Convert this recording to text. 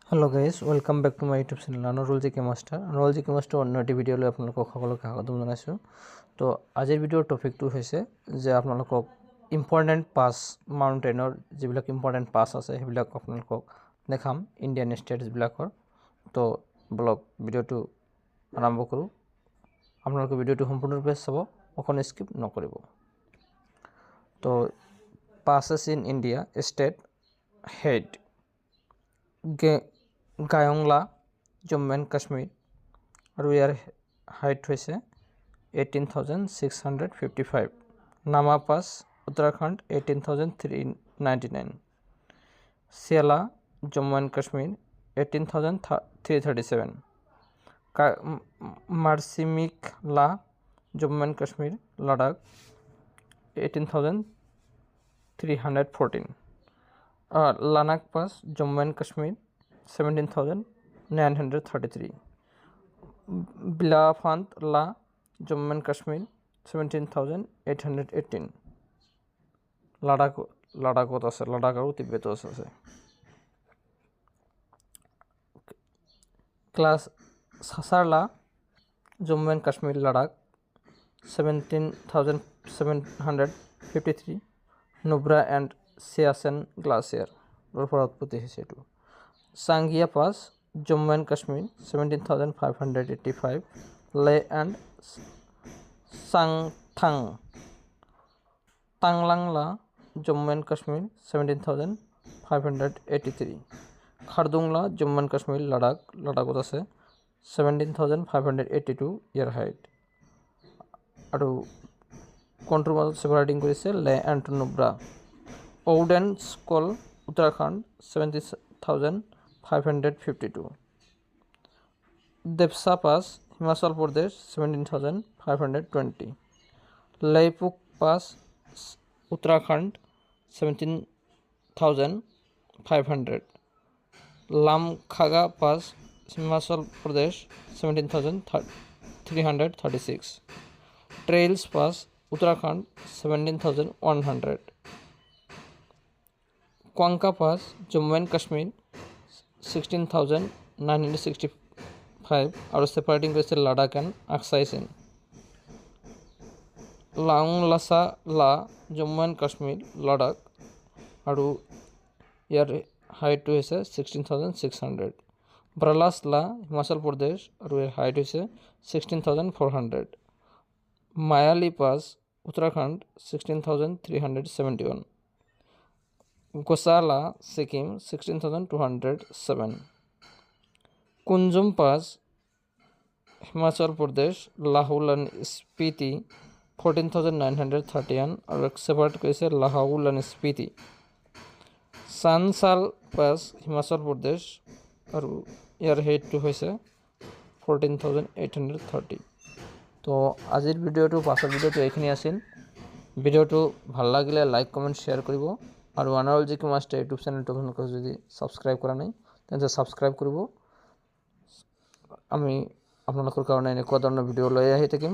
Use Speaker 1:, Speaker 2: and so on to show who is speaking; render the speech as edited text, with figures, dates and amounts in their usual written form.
Speaker 1: Hello guys, welcome back to my YouTube channel Anurul GK Master. Anurul GK Master অন্য একটি video লৈ আপোনালোকক সকলোকে স্বাগতম জনাইছো। তো আজিৰ ভিডিওৰ টপিকটো হৈছে যে আপোনালোকক ইম্পৰ্টেন্ট পাস মাউন্টেইনৰ যিবিলাক ইম্পৰ্টেন্ট পাস আছে সেইবিলাক আপোনালোকক দেখাম ইণ্ডিয়ান ষ্টেটছ বিলাকৰ। তো ব্লগ ভিডিওটো আৰম্ভ কৰো। আপোনালোকে ভিডিওটো সম্পূৰ্ণৰূপে চাব, অকণ স্কিপ নকৰিব। তো passes in India state head Gayongla, Jammu and Kashmir, and our height was 18,655. Nama Pass, Uttarakhand, 18,399. Siala, Jammu and Kashmir, 18,337. Marsimikla, Jammu and Kashmir, Ladakh, 18,314. Lanak Pass, Jammu and Kashmir, 17,933. Bilafant La, Jammu and Kashmir, 17,818. Ladakh আছে, Ladakh আৰু তিব্বত আছে। Class Sasarla, Jammu and Kashmir, Ladakh, 17,753. Nubra and Siachen Glacier, Sangya Pass, Jammu and Kashmir, 17,585. Leh and Sangthang, Tanglangla, Jammu and Kashmir, 17,583. Khardungla, Jammu and Kashmir, Ladakh আছে 17,582 year height. আৰু control মাজত সেপাৰেটিং কৰিছে লে and Nubra. Ouden Skull, Uttarakhand, 70,552. Depsa Pass, Himachal Pradesh, 17,520. Laipuk Pass, Uttarakhand, 17,500. Lamkhaga Pass, Himachal Pradesh, 17,336. Trails Pass, Uttarakhand, 17,100. Kwanka Pass, Jammu and Kashmir, 16,965 আৰু separating কৰিছে Ladakh and Aksai Chin. Launglasa La, Jammu and Kashmir, Ladakh আৰু ইয়াৰ height হৈছে 16,600. Bralas La, Himachal Pradesh আৰু ইয়াৰ height হৈছে 16,400. Mayali Pass, Uttarakhand, 16,371. Gosala, Sikkim, 16,207. Kunjum Pass, Himachal Pradesh, Lahaul and Spiti, 14,931 আৰু separate কৰিছে লাহাউল and Spiti. Sansal Pass, Himachal Pradesh আৰু ইয়াৰ হেইটটো হৈছে 14,830. তো আজিৰ ভিডিওটো পাছৰ ভিডিওটো এইখিনি আছিল। ভিডিওটো ভাল লাগিলে লাইক কমেন্ট শেয়াৰ কৰিব আৰু Anurul GK Master ইউটিউব চেনেলটো আপোনালোকে যদি সাবস্ক্ৰাইব কৰা নাই তেন্তে সাবস্ক্ৰাইব কৰিব। আমি আপোনালোকৰ কাৰণে এনেকুৱা ধৰণৰ ভিডিও লৈ আহি থাকিম।